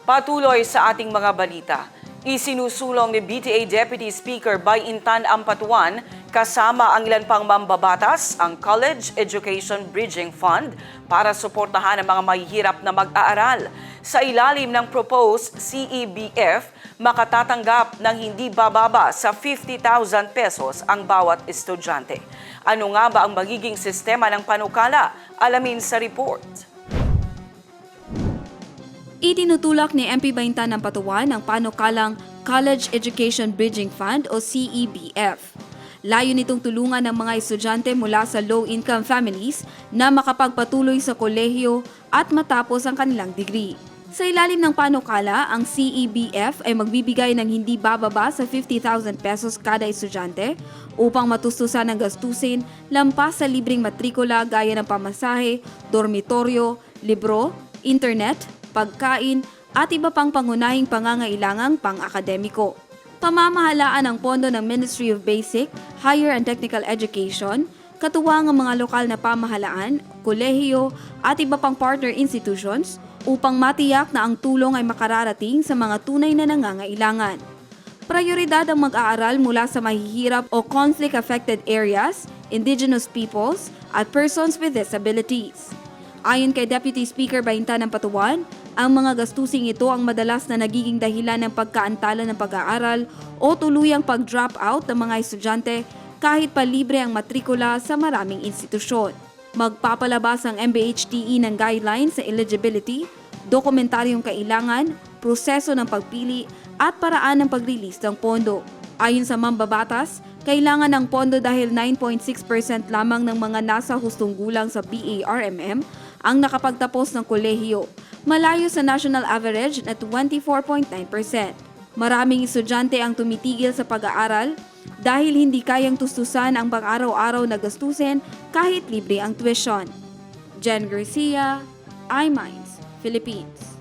Patuloy sa ating mga balita. Isinusulong ni BTA Deputy Speaker Bayintan Ampatuan kasama ang ilan pang mambabatas ang College Education Bridging Fund para suportahan ang mga mahihirap na mag-aaral. Sa ilalim ng proposed CEBF, makatatanggap ng hindi bababa sa 50,000 pesos ang bawat estudyante. Ano nga ba ang magiging sistema ng panukala? Alamin sa report. Itinutulak ni MP Bayintan Ampatuan ang panukalang College Education Bridging Fund o CEBF. Layo nitong tulungan ng mga estudyante mula sa low-income families na makapagpatuloy sa kolehiyo at matapos ang kanilang degree. Sa ilalim ng panukala, ang CEBF ay magbibigay ng hindi bababa sa 50,000 pesos kada estudyante upang matustusan ang gastusin lampas sa libreng matrikula gaya ng pamasahe, dormitoryo, libro, internet, pagkain at iba pang pangunahing pangangailangang pang-akademiko. Pamamahalaan ang pondo ng Ministry of Basic, Higher and Technical Education, katuwang ang mga lokal na pamahalaan, kolehiyo at iba pang partner institutions upang matiyak na ang tulong ay makararating sa mga tunay na nangangailangan. Prioridad ang mag-aaral mula sa mahihirap o conflict-affected areas, indigenous peoples at persons with disabilities. Ayon kay Deputy Speaker Bayintan Ampatuan, ang mga gastusing ito ang madalas na nagiging dahilan ng pagkaantala ng pag-aaral o tuluyang pag-drop out ng mga estudyante kahit pa libre ang matrikula sa maraming institusyon. Magpapalabas ang MBHTE ng guidelines sa eligibility, dokumentaryong kailangan, proseso ng pagpili at paraan ng pag-release ng pondo. Ayon sa mambabatas, kailangan ng pondo dahil 9.6% lamang ng mga nasa hustong gulang sa BARMM ang nakapagtapos ng kolehiyo, malayo sa national average na 24.9%. Maraming estudyante ang tumitigil sa pag-aaral dahil hindi kayang tustusan ang pang-araw-araw na gastusin kahit libre ang tuition. Jen Garcia, iMinds, Philippines.